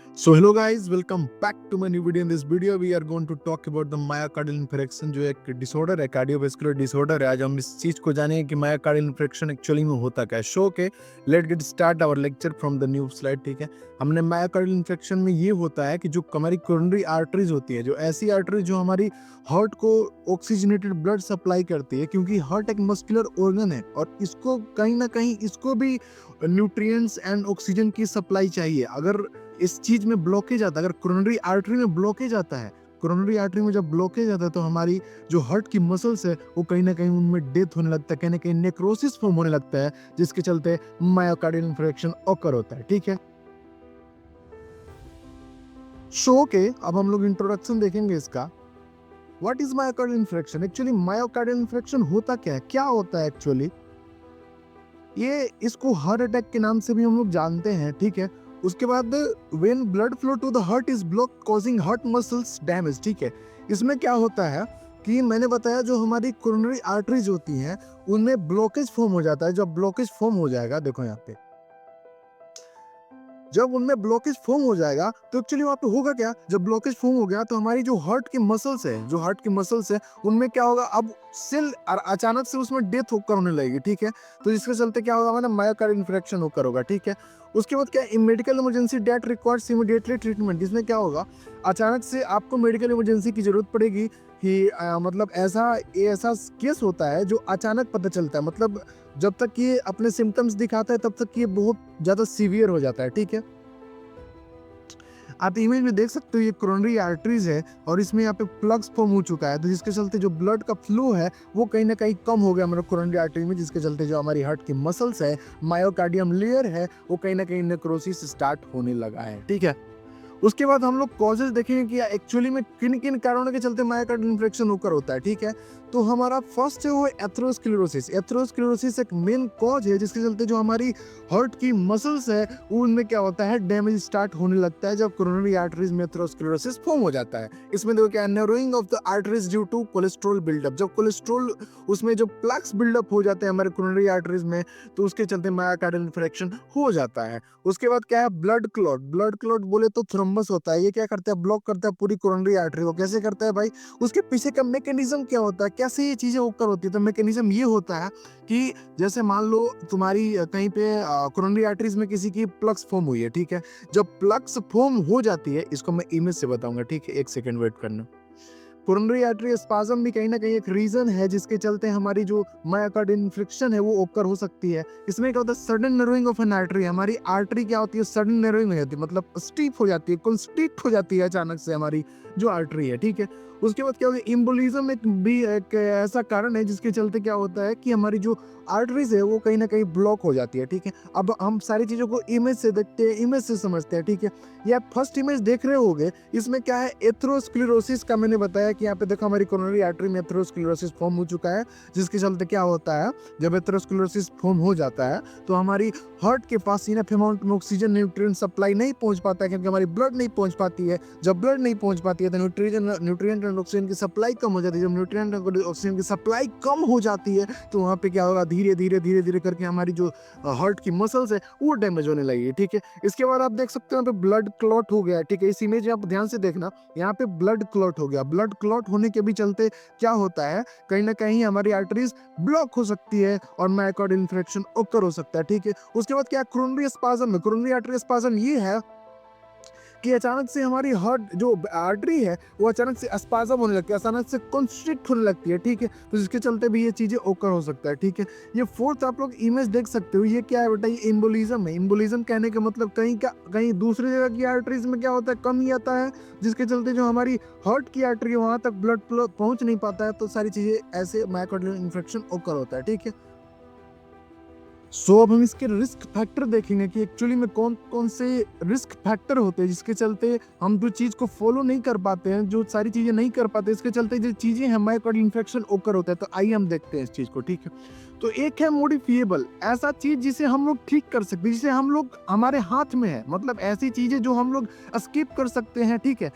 So hello guys, welcome back to my new video. In this video we are going to talk about the myocardial infarction जो एक disorder है, cardiovascular disorder है। आज हम इस चीज को जानेंगे कि मायोकार्डियल इन्फेक्शन एक्चुअली में होता क्या है। So okay let get start our lecture from the new slide. ठीक है, हमने मायोकार्डियल इन्फेक्शन में ये होता है कि जो हमारी कोरोनरी आर्टरीज होती है, जो ऐसी आर्टरीज जो हमारी हार्ट को ऑक्सीजनेटेड ब्लड सप्लाई करती है, क्योंकि हार्ट एक मस्कुलर ऑर्गन है और इसको कहीं ना कहीं इसको भी न्यूट्रिएंट्स एंड ऑक्सीजन की सप्लाई चाहिए। अगर इस चीज में ब्लॉकेज आता है, अगर कोरोनरी आर्टरी में ब्लॉकेज आता है, कोरोनरी आर्टरी में जब ब्लॉकेज आता है तो हमारी जो हार्ट की मसल्स है वो कहीं ना कहीं उनमें डेथ होने लगता है, कहीं ना कहीं नेक्रोसिस फॉर्म होने लगता है, जिसके चलते मायोकार्डियल इन्फ्रेक्शन ऑकर होता है। ठीक है, शो के अब हम लोग इंट्रोडक्शन देखेंगे इसका। What is myocardial infarction? Actually myocardial infarction होता क्या है, क्या होता है एक्चुअली? ये इसको हार्ट अटैक के नाम से भी हम लोग जानते हैं। ठीक है, उसके बाद when blood flow to the heart is block causing heart muscles damage. ठीक है, इसमें क्या होता है कि मैंने बताया जो हमारी कोरोनरी आर्टरीज होती हैं उनमें ब्लॉकेज फॉर्म हो जाता है। जब ब्लॉकेज फॉर्म हो जाएगा, देखो यहाँ पे, जब उनमें ब्लॉकेज फॉर्म हो जाएगा तो एक्चुअली वहाँ पे होगा क्या, जब ब्लॉकेज फॉर्म हो गया तो हमारी जो हार्ट की मसल्स है, जो हार्ट की मसल्स है उनमें क्या होगा, अब सेल अचानक से उसमें डेथ होकर होने लगेगी। ठीक है, तो इसके चलते क्या होगा, हमारा मायोकार्डियल इन्फ्रेक्शन होकर होगा। ठीक है, उसके बाद क्या, medical emergency that requires immediately treatment. इसमें क्या होगा, अचानक से आपको मेडिकल इमरजेंसी की जरूरत पड़ेगी कि मतलब ऐसा केस होता है जो अचानक पता चलता है, मतलब जब तक ये अपने सिम्टम्स दिखाता है तब तक ये बहुत ज्यादा सीवियर हो जाता है। ठीक है, आप इमेज में देख सकते हो ये कोरोनरी आर्टरीज है और इसमें यहाँ पे प्लग्स फॉर्म हो चुका है, तो जिसके चलते जो ब्लड का फ्लो है वो कहीं ना कहीं कम हो गया हमारे कोरोनरी आर्टरी में, जिसके चलते जो हमारी हार्ट की मसल्स है, मायोकार्डियम लेयर है, वो कहीं ना कहीं नेक्रोसिस स्टार्ट होने लगा है। ठीक है, उसके बाद हम लोग कॉजेज देखेंगे कि एक्चुअली में किन किन कारणों के चलते मायोकार्डियल इन्फ्रेक्शन होकर होता है। ठीक है, तो हमारा फर्स्ट है वो एथेरोस्क्लेरोसिस। एथेरोस्क्लेरोसिस एक मेन कॉज है जिसके चलते जो हमारी हार्ट की मसल्स है उनमें क्या होता है, डैमेज स्टार्ट होने लगता है जब कोरोनरी आर्टरीज में एथेरोस्क्लेरोसिस फॉर्म हो जाता है। इसमें देखो क्या, narrowing of the arteries due to cholesterol buildup. जब कोलेस्ट्रॉल उसमें जो प्लग्स बिल्डअप हो जाते हैं हमारे कोरोनरी आर्टरीज में, तो उसके चलते मायोकार्डियल इन्फ्रेक्शन हो जाता है। उसके बाद क्या है, ब्लड क्लॉट। ब्लड क्लॉट बोले तो थ्रोम्बस होता है, ये क्या करता है, ब्लॉक करता है पूरी कोरोनरी आर्टरी को। कैसे करता है भाई, उसके पीछे का मैकेनिज्म क्या होता है, कैसे ये चीजें होकर होती है? तो मैकेनिज्म ये होता है कि जैसे मान लो तुम्हारी कहीं पे कोरोनरी आर्टरीज में किसी की प्लग्स फॉर्म हुई है। ठीक है, जब प्लग्स फॉर्म हो जाती है, इसको मैं इमेज से बताऊंगा। ठीक है, एक सेकेंड वेट करना। कोरोनरी आर्टरी स्पाज्म भी कहीं ना कहीं एक रीजन है जिसके चलते हमारी जो मायोकार्डियल इन्फ्रेक्शन है वो ओकर हो सकती है। इसमें क्या होता है, सडन नर्विंग ऑफ एन आर्टरी। हमारी आर्टरी क्या होती है, सडन नर्विंग हो जाती है, मतलब स्टीप हो जाती है, कंस्ट्रिक्ट हो जाती है अचानक से हमारी जो आर्टरी है। ठीक है, उसके बाद क्या होगा, इम्बोलिज्म एक ऐसा कारण है जिसके चलते क्या होता है कि हमारी जो आर्टरीज है वो कहीं ना कहीं ब्लॉक हो जाती है। ठीक है, अब हम सारी चीजों को इमेज से देखते हैं, इमेज से समझते हैं। ठीक है, ये आप फर्स्ट इमेज देख रहे होगे, इसमें क्या है, एथेरोस्क्लेरोसिस का मैंने बताया कि यहाँ पे देखो हमारी कोरोनरी आर्टरी में एथेरोस्क्लेरोसिस फॉर्म हो चुका है, जिसके चलते क्या होता है, जब एथेरोस्क्लेरोसिस फॉर्म हो जाता है तो हमारी हार्ट के पास इनफ अमाउंट में ऑक्सीजन न्यूट्रिएंट सप्लाई नहीं पहुंच पाता है, क्योंकि हमारी ब्लड नहीं पहुंच पाती है। जब ब्लड नहीं पहुंच पाती है तो न्यूट्रिएंट एंड ऑक्सीजन की सप्लाई कम हो जाती है। जब न्यूट्रिएंट एंड ऑक्सीजन की सप्लाई कम हो जाती है तो वहाँ पे क्या होगा, धीरे धीरे धीरे धीरे करके हमारी जो हार्ट की मसल्स है वो डैमेज होने लगेगी। ठीक है, इसके बाद आप देख सकते हो यहाँ पे ब्लड क्लॉट हो गया। ठीक है, इस इमेज में आप ध्यान से देखना, यहाँ पे ब्लड क्लॉट हो गया। ब्लड क्लॉट होने के भी चलते क्या होता है, कहीं ना कहीं हमारी आर्टरीज ब्लॉक हो सकती है और मायोकार्डियल इन्फ्रेक्शन ओकर हो सकता है। ठीक है, उसके बाद क्या, कोरोनरी स्पाज्म है। कोरोनरी आर्टरी स्पाज्म ये है कि अचानक से हमारी हार्ट जो आर्टरी है वो अचानक से स्पाज्म होने लगती है, अचानक से कंस्ट्रिक्ट होने लगती है। ठीक है, तो जिसके चलते भी ये चीजें ओकर हो सकता है। ठीक है, ये फोर्थ आप लोग इमेज देख सकते हो, ये क्या है बेटा, ये एम्बोलिज्म है। एम्बोलिज्म कहने का मतलब कहीं दूसरी जगह की आर्टरीज में क्या होता है, कमी आता है, जिसके चलते जो हमारी हार्ट की आर्टरी है वहां तक ब्लड फ्लो पहुंच नहीं पाता है, तो सारी चीजें ऐसे मायोकार्डियल इन्फेक्शन ओकर होता है। ठीक है, अब हम इसके रिस्क फैक्टर देखेंगे कि एक्चुअली में कौन कौन से रिस्क फैक्टर होते हैं जिसके चलते हम जो चीज को फॉलो नहीं कर पाते हैं, जो सारी चीजें नहीं कर पाते, इसके चलते जो चीजें हैं मायोकार्डियल इन्फेक्शन ओकर होता है। तो आइए हम देखते हैं इस चीज को। ठीक है, तो एक है मॉडिफिएबल, ऐसा चीज जिसे हम लोग ठीक कर सकते हैं, जिसे हम लोग हमारे हाथ में है, मतलब ऐसी चीजें जो हम लोग स्किप कर सकते हैं। ठीक है,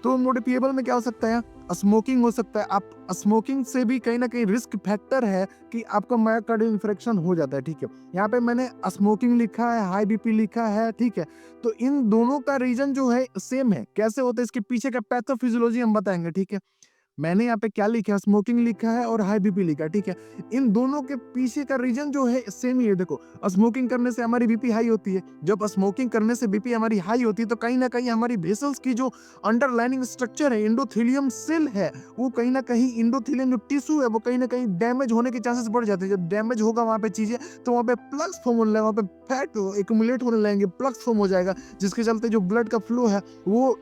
तो मॉडिफिएबल में क्या हो सकता है, स्मोकिंग हो सकता है। आप स्मोकिंग से भी कहीं ना कहीं रिस्क फैक्टर है कि आपका मायोकार्डियल इंफ्रेक्शन हो जाता है, ठीक है। यहाँ पे मैंने स्मोकिंग लिखा है, हाई बीपी लिखा है, ठीक है। तो इन दोनों का रीजन जो है सेम है। कैसे होता है इसके पीछे का पैथोफिजियोलॉजी हम बताएंगे, ठीक है। मैंने यहाँ पे क्या लिखा है, स्मोकिंग लिखा है और हाई बीपी लिखा है, ठीक है। इन दोनों के पीछे का रीजन जो है सेम ही है। देखो, स्मोकिंग करने से हमारी बीपी हाई होती है। जब स्मोकिंग करने से बीपी हमारी हाई होती है तो कहीं ना कहीं हमारी वेसल्स की जो अंडरलाइनिंग स्ट्रक्चर है, एंडोथेलियम सेल है, वो कहीं ना कहीं एंडोथेलियम जो टिश्यू है वो कहीं ना कहीं डैमेज होने के चांसेस बढ़ जाते हैं। जब डैमेज होगा वहां पे चीजें, तो वहां पे प्लग्स फॉर्म होने लगेगा, वहां पे फैट एक्यूमुलेट होने लगेंगे, प्लग्स फॉर्म हो जाएगा, जिसके चलते जो ब्लड का फ्लो है वो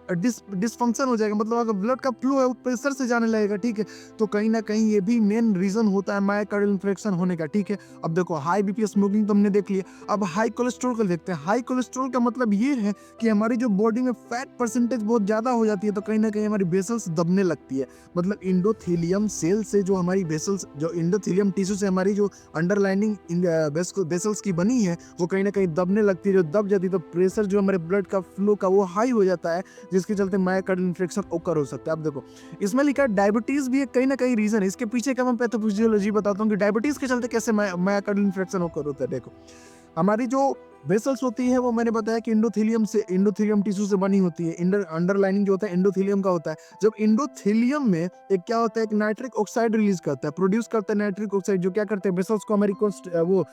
डिसफंक्शन हो जाएगा। मतलब अगर ब्लड का फ्लो है वो प्रेशर से जाने लगेगा, ठीक है। तो कहीं ना कहीं ये भी मेन रीजन होता है मायोकार्डियल इंफ्रेक्शन होने का, ठीक है। अब देखो, हाई बीपी स्मोकिंग तो हमने देख लिया। अब हाई कोलेस्ट्रॉल का देखते हैं। हाई कोलेस्ट्रॉल का मतलब ये है कि हमारी जो बॉडी में फैट परसेंटेज बहुत ज्यादा हो जाती है, तो कहीं ना कहीं हमारी वेसल्स दबने लगती है। मतलब इंडोथेलियम सेल से जो हमारी वेसल्स, जो इंडोथेलियम टिश्यू से हमारी जो अंडरलाइनिंग वेसल्स की बनी है, वो कहीं ना कहीं दबने लगती है। जो दब जाती है तो प्रेशर जो हमारे ब्लड का फ्लो का वो हाई हो जाता है, जिसके चलते मायोकार्डियल इंफ्रेक्शन ओकर हो सकता है। अब देखो, इसमें लिखा है डायबिटीज भी एक कहीं ना कहीं रीजन है। इसके पीछे का मैं पैथोफिजियोलॉजी बताता हूँ कि डायबिटीज के चलते कैसे मायोकार्डियल इंफ्रेक्शन ओकर होता है। देखो, हमारी जो वेसल्स होती है वो मैंने बताया कि एंडोथेलियम टिश्यू से बनी होती है। अंडरलाइनिंग जो होता है एंडोथेलियम का होता है। जब एंडोथेलियम में एक क्या होता है, एक नाइट्रिक ऑक्साइड रिलीज करता है, प्रोड्यूस करता है नाइट्रिक ऑक्साइड, जो क्या करते हैं, वेसल्स को हमारी वो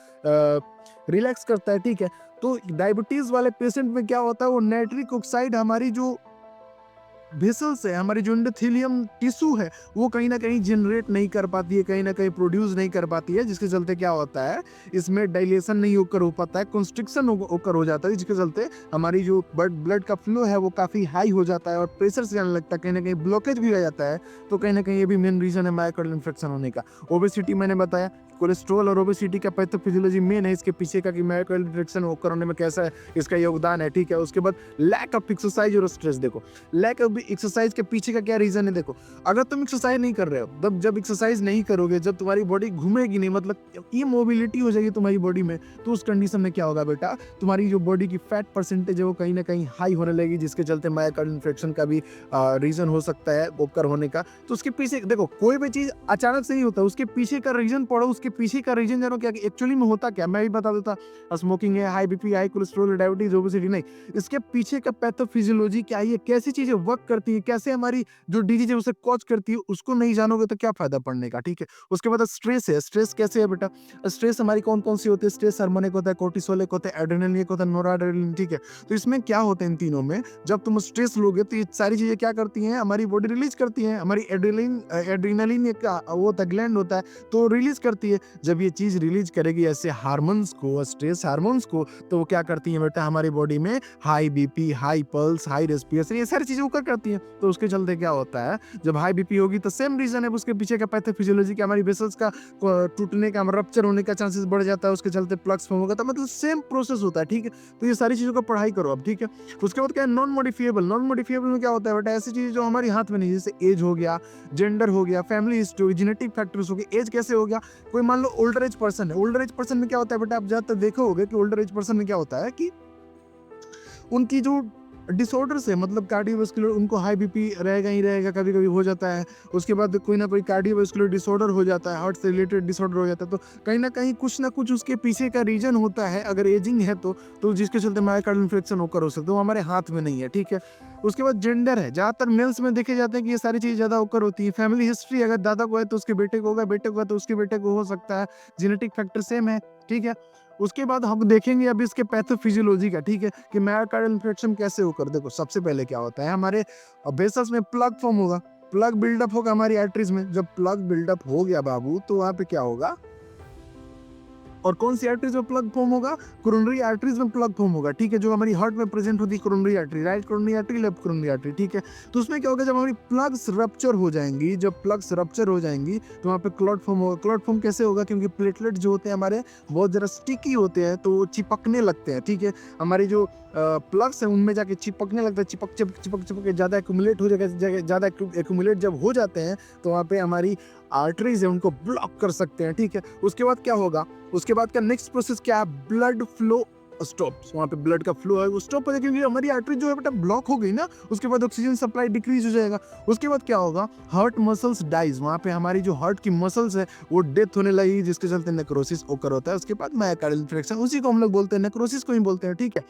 रिलैक्स करता है, ठीक है। तो डायबिटीज वाले पेशेंट में क्या होता है, वो नाइट्रिक ऑक्साइड हमारी जो वेसल्स है, हमारी जो एंडोथेलियम टिश्यू है, वो कहीं ना कहीं जनरेट नहीं कर पाती है, कहीं ना कहीं प्रोड्यूस नहीं कर पाती है, जिसके चलते क्या होता है, इसमें डाइलेशन नहीं होकर हो पाता है, कंस्ट्रिक्शन होकर हो जाता है, जिसके चलते हमारी जो ब्लड का फ्लो है वो काफी हाई हो जाता है और प्रेशर से जाने लगता है, कहीं ना कहीं ब्लॉकेज भी आ जाता है। तो कहीं ना कहीं ये भी मेन रीजन है मायोकार्डियल इंफ्रेक्शन होने का। ओबेसिटी मैंने बताया, कोलेस्ट्रॉल और ओबेसिटी का पैथोफिजियोलॉजी मेन है इसके पीछे का कि मायोकार्डियल इंफ्रेक्शन ओकर होने में कैसा है इसका योगदान है, ठीक है। उसके बाद लैक ऑफ एक्सरसाइज और स्ट्रेस। देखो, लैक ऑफ एक्सरसाइज के पीछे का क्या रीजन है। देखो, अगर तुम एक्सरसाइज नहीं कर रहे हो, तब जब एक्सरसाइज नहीं करोगे, जब तुम्हारी बॉडी घूमेगी नहीं, मतलब इमोबिलिटी हो जाएगी तुम्हारी बॉडी में, तो उस कंडीशन में क्या होगा बेटा, तुम्हारी जो बॉडी की फैट परसेंटेज है वो कहीं ना कहीं हाई होने लगेगी, जिसके चलते मायोकार्डियल इंफ्रेक्शन का भी रीजन हो सकता है ओकर होने का। तो उसके पीछे देखो, कोई भी चीज अचानक से नहीं होता, उसके पीछे का रीजन पढ़ो, उसके पीछे का रीजन जानो क्या एक्चुअली में होता क्या। मैं भी बता देता, स्मोकिंग है, high BP, high cholesterol, diabetes, obesity, नहीं, इसके पीछे का पैथोफिजियोलॉजी क्या है, कैसी चीजें वर्क करती है, कैसे हमारी जो डिजीज है उसे कॉज करती है, उसको नहीं जानोगे तो क्या फायदा पढ़ने का, ठीक है। उसके बाद स्ट्रेस है। स्ट्रेस कैसे है बेटा, स्ट्रेस हमारी कौन कौन सी होती है, स्ट्रेस हार्मोन एक होता है, कोर्टिसोल एक होता है, एड्रेनलिन एक होता है, नोराड्रेनलिन, ठीक है। तो इसमें क्या होता है, इन तीनों में जब तुम स्ट्रेस लोगे तो ये सारी चीजें क्या करती हैं, हमारी बॉडी रिलीज करती है। हमारी एड्रेनलिन एक वो होता है, ग्लैंड होता है, तो रिलीज करती है। जब ये चीज रिलीज करेगी ऐसे हार्मोन्स को, स्ट्रेस हार्मोन्स को, तो वो क्या करती है बेटा, हमारी बॉडी में high BP, high pulse, high respiration, ये सारी चीजें ऊपर करती है। तो उसके चलते क्या होता है, जब हाई बीपी होगी तो सेम रीजन है उसके पीछे का पैथोफिजियोलॉजी का, हमारी वेसल्स का टूटने का, रप्चर होने का चांसेस बढ़ जाता है, उसके चलते प्लग्स फॉर्म होगा, तो मतलब सेम प्रोसेस होता है, ठीक है। तो ये सारी चीजों का पढ़ाई करो अब, ठीक है। उसके बाद क्या है, नॉन मॉडिफिएबल। नॉन मॉडिफिएबल में क्या होता है बेटा, ऐसी चीजें जो हमारी हाथ में नहीं, जैसे एज हो गया, जेंडर हो गया, फैमिली हिस्ट्री हो गई, जेनेटिक फैक्टर्स हो गए। एज कैसे हो गया, कोई मान लो ओल्डर एज पर्सन है, ओल्डर एज पर्सन में क्या होता है बेटा, आप ज्यादातर देखोगे कि ओल्डर एज पर्सन में क्या होता है कि उनकी जो डिसऑर्डर्स है, मतलब कार्डियोवास्कुलर, उनको हाई बीपी रहेगा ही रहेगा, कभी कभी हो जाता है। उसके बाद कोई ना कोई कार्डियोवास्कुलर डिसऑर्डर हो जाता है, हार्ट से रिलेटेड डिसऑर्डर हो जाता है। तो कहीं ना कुछ उसके पीछे का रीजन होता है, अगर एजिंग है तो जिसके चलते मायोकार्डियल इंफ्रेक्शन होकर हो सकता है, वो हमारे हाथ में नहीं है, ठीक है। उसके बाद जेंडर है, ज्यादातर मेल्स में देखे जाते हैं कि ये सारी चीजें ज्यादा होकर होती है। फैमिली हिस्ट्री, अगर दादा को है तो उसके बेटे को होगा, बेटे को है तो उसके बेटे को हो सकता है। जेनेटिक फैक्टर सेम है, ठीक है। उसके बाद हम देखेंगे अब इसके पैथोफिजियोलॉजी का, ठीक है, कि मायोकार्डियल इंफ्रेक्शन कैसे होकर। देखो, सबसे पहले क्या होता है, हमारे वेसल्स में प्लग फॉर्म होगा, प्लग बिल्डअप होगा हमारी आर्टरीज में। जब प्लग बिल्डअप हो गया बाबू, तो वहां पे क्या होगा, और कौन सी आर्टरीज में प्लग फॉर्म होगा, कोरोनरी आर्टरीज में प्लग फॉर्म होगा, ठीक है। जो हमारी हार्ट में प्रेजेंट होती है coronary artery, right coronary artery, left coronary artery, ठीक है। तो उसमें क्या होगा, जब हमारी प्लग्स रप्चर हो जाएंगी, जब प्लग्स रप्चर हो जाएंगी तो वहाँ पे क्लॉट फॉर्म होगा। क्लॉट फॉर्म कैसे होगा, क्योंकि प्लेटलेट जो होते हैं हमारे बहुत जरा स्टिकी होते हैं, तो वो चिपकने लगते हैं, ठीक है। हमारी जो प्लग्स है उनमें जाके चिपकने लगता है, चिपक चिपक चिपक चिपक के ज़्यादा एक्यूमुलेट हो जाएगा, ज़्यादा एक्यूमुलेट जब हो जाते हैं तो वहाँ पे हमारी आर्टरीज है उनको ब्लॉक कर सकते हैं, ठीक है। उसके बाद क्या होगा, उसके बाद का नेक्स्ट प्रोसेस क्या है, ब्लड फ्लो स्टॉप, वहाँ पे ब्लड का फ्लो है वो स्टॉप हो जाएगा, क्योंकि हमारी आर्टरी जो है बेटा ब्लॉक हो गई ना, उसके बाद ऑक्सीजन सप्लाई डिक्रीज हो जाएगा। उसके बाद क्या होगा, हार्ट मसल्स डाइज, वहाँ पे हमारी जो हार्ट की मसल्स है वो डेथ होने लगी, जिसके चलते नेक्रोसिस ओकर होता है। उसके बाद मायोकार्डियल इन्फ्रेक्शन, उसी को हम लोग बोलते हैं, नेक्रोसिस को ही बोलते हैं, ठीक है।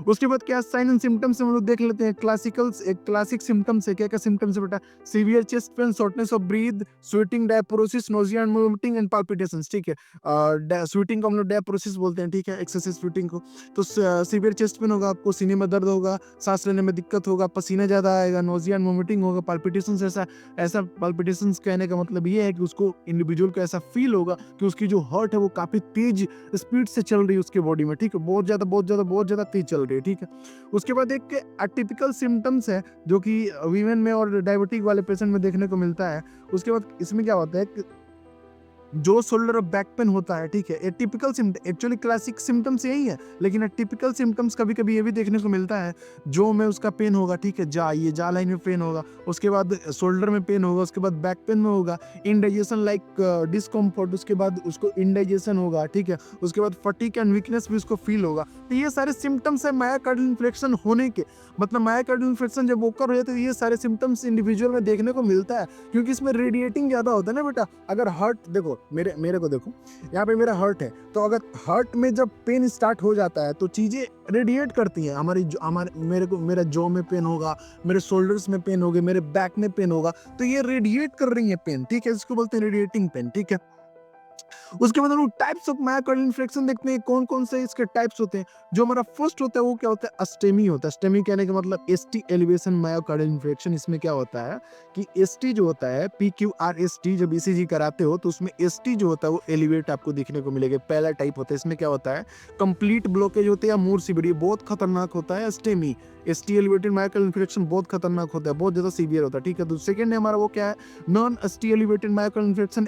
उसके बाद क्या साइन एंड सिम्टम्स हम लोग देख लेते हैं। क्लासिक सिम्टम्स है, क्या क्या सिम्टम्स है बेटा, severe chest pain, shortness of breath, sweating, diaphoresis, nausea and vomiting and palpitations, ठीक है। स्वेटिंग को हम लोग डायप्रोसिस बोलते हैं, ठीक है, एक्सेसिव स्वेटिंग को। तो सीवियर चेस्ट पेन होगा, आपको सीने में दर्द होगा, सांस लेने में दिक्कत होगा, पसीना ज्यादा आएगा, नोजिया एंड वोमिटिंग होगा, पाल्पिटेशंस, ऐसा ऐसा पाल्पिटेशंस कहने का मतलब ये है कि उसको इंडिविजुअल को ऐसा फील होगा कि उसकी जो हार्ट है वो काफी तेज स्पीड से चल रही है उसके बॉडी में, ठीक है, बहुत ज्यादा तेज चल रही है, ठीक है। उसके बाद एक एटिपिकल सिम्टम्स है जो कि वीमेन में और डायबिटिक वाले पेशेंट में देखने को मिलता है। उसके बाद इसमें क्या होता है कि जो शोल्डर और बैक पेन होता है, ठीक है, atypical symptom, actually classic symptoms यही है, लेकिन एटिपिकल सिम्टम्स कभी कभी ये भी देखने को मिलता है, जो में उसका पेन होगा, ठीक है, ये जा लाइन में पेन होगा, उसके बाद शोल्डर में पेन होगा, उसके बाद बैक पेन में होगा, इनडाइजेशन लाइक डिस्कम्फर्ट, उसके बाद उसको इनडाइजेशन होगा, ठीक है, उसके बाद फटीग एंड वीकनेस भी उसको फील होगा। तो ये सारे सिम्टम्स है मायोकार्डियल इन्फेक्शन होने के, मतलब मायोकार्डियल इन्फेक्शन जब ओकर हो जाता है तो ये सारे सिम्टम्स इंडिविजुअल में देखने को मिलता है, क्योंकि इसमें रेडिएटिंग ज्यादा होता है ना बेटा। अगर हार्ट देखो, मेरे को देखो, यहाँ पे मेरा हार्ट है, तो अगर हार्ट में जब पेन स्टार्ट हो जाता है तो चीजें रेडिएट करती हैं, मेरा जॉ में पेन होगा, मेरे शोल्डर्स में पेन होगा, मेरे बैक में पेन होगा, तो ये रेडिएट कर रही है पेन, ठीक है, इसको बोलते हैं रेडिएटिंग पेन, ठीक है। उसके बाद हम लोग टाइप्स ऑफ मायोकार्डियल इन्फेक्शन देखते हैं, कौन कौन से इसके टाइप्स होते हैं। जो हमारा फर्स्ट होता है वो क्या होता है, अस्टेमी होता है। अस्टेमी कहने का मतलब एसटी एलिवेशन मायोकार्डियल इन्फेक्शन। इसमें क्या होता है कि एसटी जो होता है, PQRST, जब ईसीजी कराते हो तो उसमें एसटी जो होता है वो एलिवेट आपको देखने को मिलेगा, पहला टाइप होता है। इसमें क्या होता है, कंप्लीट ब्लॉकेज होते हैं, मोर सीवियर, बहुत खतरनाक होता है अस्टेमी, एसटी एलिवेटेड मायोकार्डियल इन्फेक्शन बहुत खतरनाक होता है, बहुत ज्यादा सीवियर होता है, ठीक है। तो सेकंड है हमारा वो क्या है, non ST elevated myocardial infection,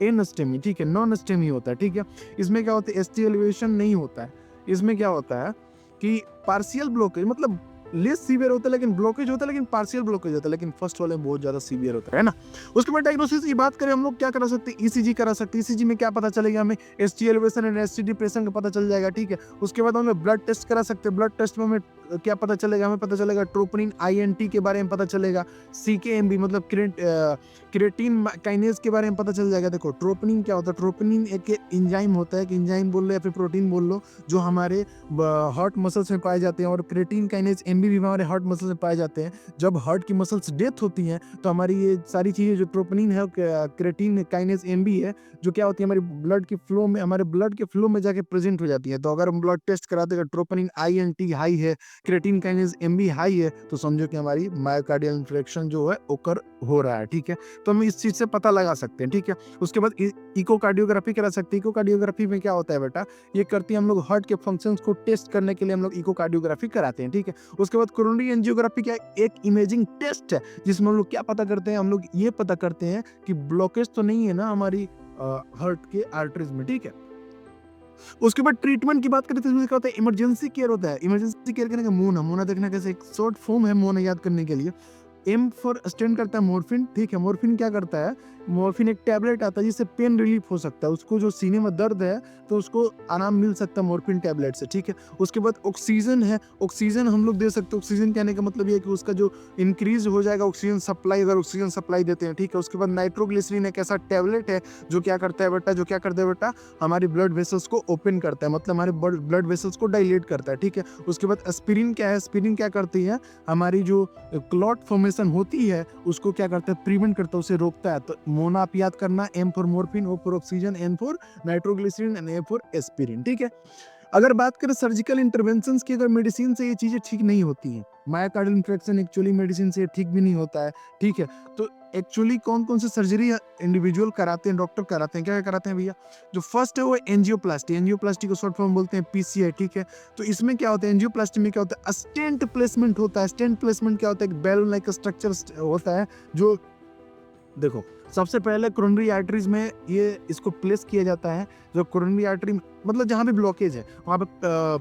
NSTEMI, ठीक है, नॉन एस्टेमी होता है, ठीक है। इसमें क्या होता है, एसटी एलिवेशन नहीं होता है। इसमें क्या होता है कि पार्शियल ब्लॉकेज, मतलब लेस सीवियर होता है लेकिन ब्लॉकेज होता है, लेकिन पार्शियल ब्लॉकेज होता है, लेकिन फर्स्ट वाले में बहुत ज्यादा सीवियर होता है ना। उसके बाद डायग्नोसिस की बात करें हम लोग, क्या करा सकते हैं, ईसीजी करा सकते हैं। ईसीजी में क्या पता चलेगा हमें, ST elevation and ST depression का पता चल जाएगा, ठीक है। उसके बाद हमें ब्लड टेस्ट करा सकते हैं। ब्लड टेस्ट में हमें क्या पता चलेगा, हमें पता चलेगा ट्रोपोनिन INT के बारे में पता चलेगा, CKMB मतलब क्रिएटिन काइनेज के बारे में पता चल जाएगा। देखो ट्रोपोनिन क्या होता है, ट्रोपोनिन एक एंजाइम होता है, कि एंजाइम बोल लो या फिर प्रोटीन बोल लो, जो हमारे हार्ट मसल्स में पाए जाते हैं, और क्रिएटिन काइनेज MB भी हमारे हार्ट मसल्स में पाए जाते हैं। जब हार्ट की मसल्स डेथ होती हैं तो हमारी ये सारी चीजें, जो ट्रोपोनिन है, क्रिएटिन काइनेज MB है, जो क्या होती है हमारी ब्लड के फ्लो में, हमारे ब्लड के फ्लो में जाके प्रेजेंट हो जाती है। तो अगर हम ब्लड टेस्ट कराते हैं, ट्रोपोनिन INT हाई है, क्रिएटिन काइनेज MB हाई है, तो समझो कि हमारी मायोकार्डियल इन्फेक्शन जो है ओकर हो रहा है, ठीक है। तो हम इस चीज से पता लगा सकते हैं, ठीक है। उसके बाद इकोकार्डियोग्राफी करा सकते हैं। इकोकार्डियोग्राफी में क्या होता है बेटा, ये करती है हम लोग हार्ट के फंक्शंस को टेस्ट करने के लिए हम लोग इकोकार्डियोग्राफी कराते हैं, ठीक है। उसके बाद कोरोनरी एंजियोग्राफी क्या एक इमेजिंग टेस्ट है, जिसमें हम लोग क्या पता करते हैं, हम लोग ये पता करते हैं कि ब्लॉकेज तो नहीं है ना हमारी हार्ट के आर्टरीज में, ठीक है। उसके बाद ट्रीटमेंट की बात करें तो इसमें क्या होता है, इमरजेंसी केयर होता है। इमरजेंसी केयर करने का मोना देखना कैसे, एक शॉर्ट फॉर्म है मोना याद करने के लिए। एम फॉर स्टैंड करता है मोर्फिन, ठीक है। मोर्फिन क्या करता है, मोर्फिन एक टैबलेट आता है जिससे पेन रिलीफ हो सकता है, उसको जो सीने में दर्द है तो उसको आराम मिल सकता है मोर्फिन टैबलेट से, ठीक है। उसके बाद ऑक्सीजन है, ऑक्सीजन हम लोग दे सकते हैं। ऑक्सीजन कहने का मतलब ये है कि उसका जो इंक्रीज हो जाएगा ऑक्सीजन सप्लाई, अगर ऑक्सीजन सप्लाई देते हैं, ठीक है। उसके बाद नाइट्रोग्लिसरीन एक ऐसा टैबलेट है जो क्या करता है बेटा, हमारी ब्लड वेसल्स को ओपन करता है, मतलब हमारे ब्लड वेसल्स को डायलेट करता है, ठीक है। उसके बाद एस्पिरिन क्या है, एस्पिरिन क्या करती है, हमारी जो क्लॉट फॉर्मेशन होती है उसको क्या करता है, प्रिवेंट करता है, उसे रोकता है। तो मोना आप याद करना, M for morphine, O for oxygen, N for nitroglycerin and A for aspirin, ठीक है। अगर बात करें सर्जिकल इंटरवेंशंस की, अगर मेडिसिन से ये चीजें ठीक नहीं होती हैं, मायोकार्डियल इन्फेक्शन एक्चुअली मेडिसिन से ठीक भी नहीं होता है, ठीक है। तो एक्चुअली कौन कौन से सर्जरी इंडिविजुअल कराते हैं, डॉक्टर कराते हैं, क्या क्या कराते हैं भैया। जो फर्स्ट है वो एंजियोप्लास्टी, एंजियोप्लास्टी को शॉर्ट फॉर्म बोलते हैं PCI, ठीक है। तो इसमें क्या होता है, एंजियोप्लास्टी में क्या होता है, स्टेंट प्लेसमेंट होता है। स्टेंट प्लेसमेंट क्या होता है, एक बैलून लाइक स्ट्रक्चर होता है, जो देखो सबसे पहले कोरोनरी आर्टरीज में ये इसको प्लेस किया जाता है। जो कोरोनरी आर्टरी मतलब जहाँ पे ब्लॉकेज है वहाँ पे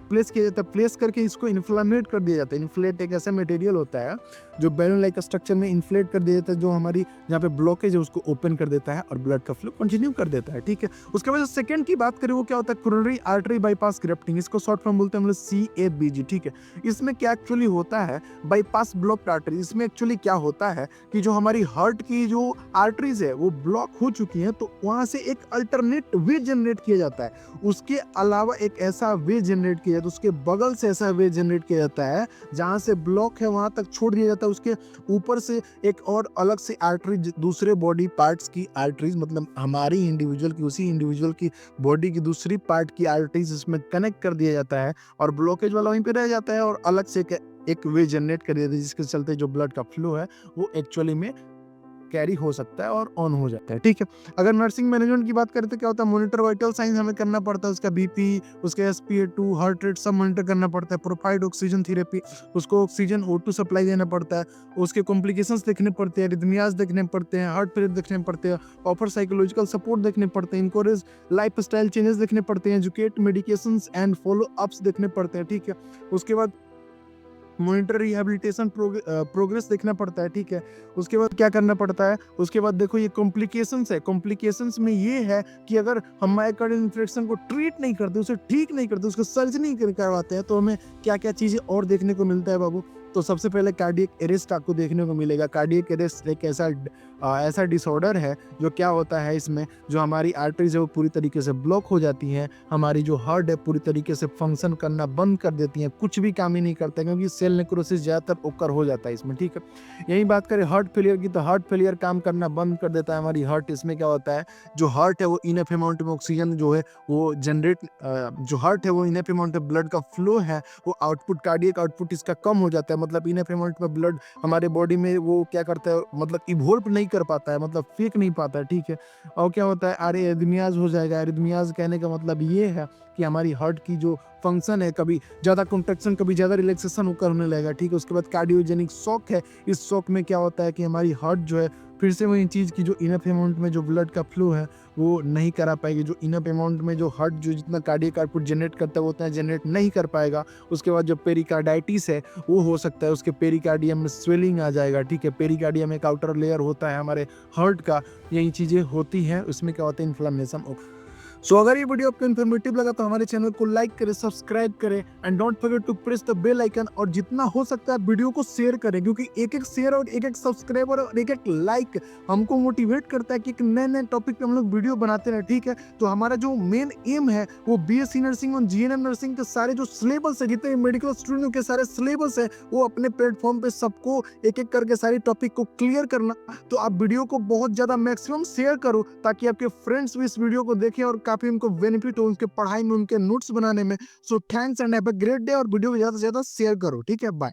प्लेस किया जाता है, प्लेस करके इसको इन्फ्लामेट कर दिया जाता है। इन्फ्लेट एक ऐसा मटेरियल होता है जो बैलून लाइक स्ट्रक्चर में इन्फ्लेट कर दिया जाता है, जो हमारी जहाँ पे ब्लॉकेज है उसको ओपन कर देता है और ब्लड का फ्लो कंटिन्यू कर देता है, ठीक है। उसके बाद सेकंड की बात करें वो क्या होता है, कोरोनरी आर्टरी बाईपास ग्रेफ्टिंग, इसको शॉर्ट फॉर्म बोलते हैं हम लोग CABG, ठीक है। इसमें क्या एक्चुअली होता है, बाईपास ब्लॉक आर्टरी, इसमें एक्चुअली क्या होता है कि जो हमारी हार्ट की जो आर्टरीज है वो ब्लॉक हो चुकी है, तो वहां से एक अल्टरनेट वे जनरेट किया जाता है। उसके अलावा एक ऐसा वे जनरेट किया जाता है, उसके बगल से ऐसा वे जनरेट किया जाता है जहां से ब्लॉक है वहां तक छोड़ दिया जाता है। उसके ऊपर से एक और अलग से आर्टरी, दूसरे बॉडी पार्ट्स की आर्टरीज, मतलब हमारी इंडिविजुअल की, उसी इंडिविजुअल की बॉडी की दूसरी पार्ट की आर्टरीज इसमें कनेक्ट कर दिया जाता है और ब्लॉकेज वाला वहीं पे रह जाता है और अलग से एक वे जनरेट कर दिया जाता है, जिसके चलते जो ब्लड का फ्लो है वो एक्चुअली में कैरी हो सकता है और ऑन हो जाता है, ठीक है। अगर नर्सिंग मैनेजमेंट की बात करें तो क्या होता है, मॉनिटर वाइटल साइंस हमें करना पड़ता है, उसका बीपी, उसके SpA2, हार्ट रेट सब मॉनिटर करना पड़ता है। प्रोफाइल्ड ऑक्सीजन थेरेपी, उसको ऑक्सीजन O2 सप्लाई देना पड़ता है, उसके कॉम्प्लिकेशंस देखने पड़ते हैं, रिदमियाज देखने पड़ते हैं, हार्ट फेलियर देखने पड़ते हैं, ऑफर साइकोलॉजिकल सपोर्ट देखने पड़ते हैं, इनकोरेज लाइफ स्टाइल चेंजेस देखने पड़ते हैं, educate medications and follow ups देखने पड़ते हैं, ठीक है। उसके बाद मॉनिटर रिहैबिलिटेशन प्रोग्रेस देखना पड़ता है, ठीक है। उसके बाद क्या करना पड़ता है, उसके बाद देखो ये कॉम्प्लिकेशंस है। कॉम्प्लिकेशंस में ये है कि अगर हम मायोकार्डियल इन्फेक्शन को ट्रीट नहीं करते, उसे ठीक नहीं करते, उसको सर्जरी नहीं करवाते हैं, तो हमें क्या क्या चीज़ें और देखने को मिलता है बाबू। तो सबसे पहले कार्डियक अरेस्ट आपको देखने को मिलेगा। कार्डियक अरेस्ट एक ऐसा डिसऑर्डर है जो क्या होता है, इसमें जो हमारी आर्टरीज है वो पूरी तरीके से ब्लॉक हो जाती हैं, हमारी जो हार्ट है पूरी तरीके से फंक्शन करना बंद कर देती हैं, कुछ भी काम ही नहीं करता है, क्योंकि सेल नेक्रोसिस ज़्यादातर ओकर हो जाता है इसमें, ठीक है। यही बात करें हार्ट फेलियर की, तो हार्ट फेलियर काम करना बंद कर देता है हमारी हार्ट। इसमें क्या होता है, जो हार्ट है वो इनफ अमाउंट में ऑक्सीजन जो है वो जनरेट, जो हार्ट है वो इनफ अमाउंट में ब्लड का फ्लो है वो आउटपुट, कार्डियक आउटपुट इसका कम हो जाता है, मतलब इनफ अमाउंट में ब्लड हमारे बॉडी में वो क्या करता है, मतलब इवोल्व नहीं कर पाता है, मतलब फेंक नहीं पाता है, ठीक है। और क्या होता है, अरे एरिथमियाज हो जाएगा। एरिथमियाज कहने का मतलब ये है कि हमारी हार्ट की जो फंक्शन है, कभी ज़्यादा कॉन्ट्रैक्शन कभी ज़्यादा रिलैक्सेशन होकर होने लगेगा, ठीक है। उसके बाद कार्डियोजेनिक शॉक है। इस शॉक में क्या होता है कि हमारी हार्ट जो है फिर से वही चीज़ की जो इनफ अमाउंट में जो ब्लड का फ्लो है वो नहीं करा पाएगी। जो इनफ अमाउंट में जो हार्ट जो जितना कार्डियक आउटपुट जनरेट करता है वो उतना जनरेट नहीं कर पाएगा। उसके बाद जो पेरिकार्डाइटिस है वो हो सकता है, उसके पेरिकार्डियम में स्वेलिंग आ जाएगा, ठीक है। पेरिकार्डियम एक आउटर लेयर होता है हमारे हार्ट का, यही चीज़ें होती हैं, उसमें क्या होता है, इन्फ्लेमेशन। सो अगर ये वीडियो आपको इन्फॉर्मेटिव लगा तो हमारे चैनल को लाइक करें, सब्सक्राइब करें and don't forget to press the bell icon, और जितना हो सकता है वीडियो को शेयर करें, क्योंकि एक एक शेयर और एक एक सब्सक्राइबर और एक एक लाइक हमको मोटिवेट करता है कि एक नए नए टॉपिक पे हम लोग वीडियो बनाते रहे, ठीक है। तो हमारा जो मेन एम है वो BSc नर्सिंग और GNM नर्सिंग के सारे जो सिलेबस है, जितने मेडिकल स्टूडेंट के सारे सिलेबस है, वो अपने प्लेटफॉर्म पे सबको एक एक करके सारी टॉपिक को क्लियर करना। तो आप वीडियो को बहुत ज़्यादा मैक्सिमम शेयर करो ताकि आपके फ्रेंड्स भी इस वीडियो को देखें और काफ़ी उनको बेनिफिट हो उनके पढ़ाई में, उनके नोट्स बनाने में। So thanks and have a great day, और वीडियो को ज़्यादा से ज़्यादा शेयर करो, ठीक है। बाय।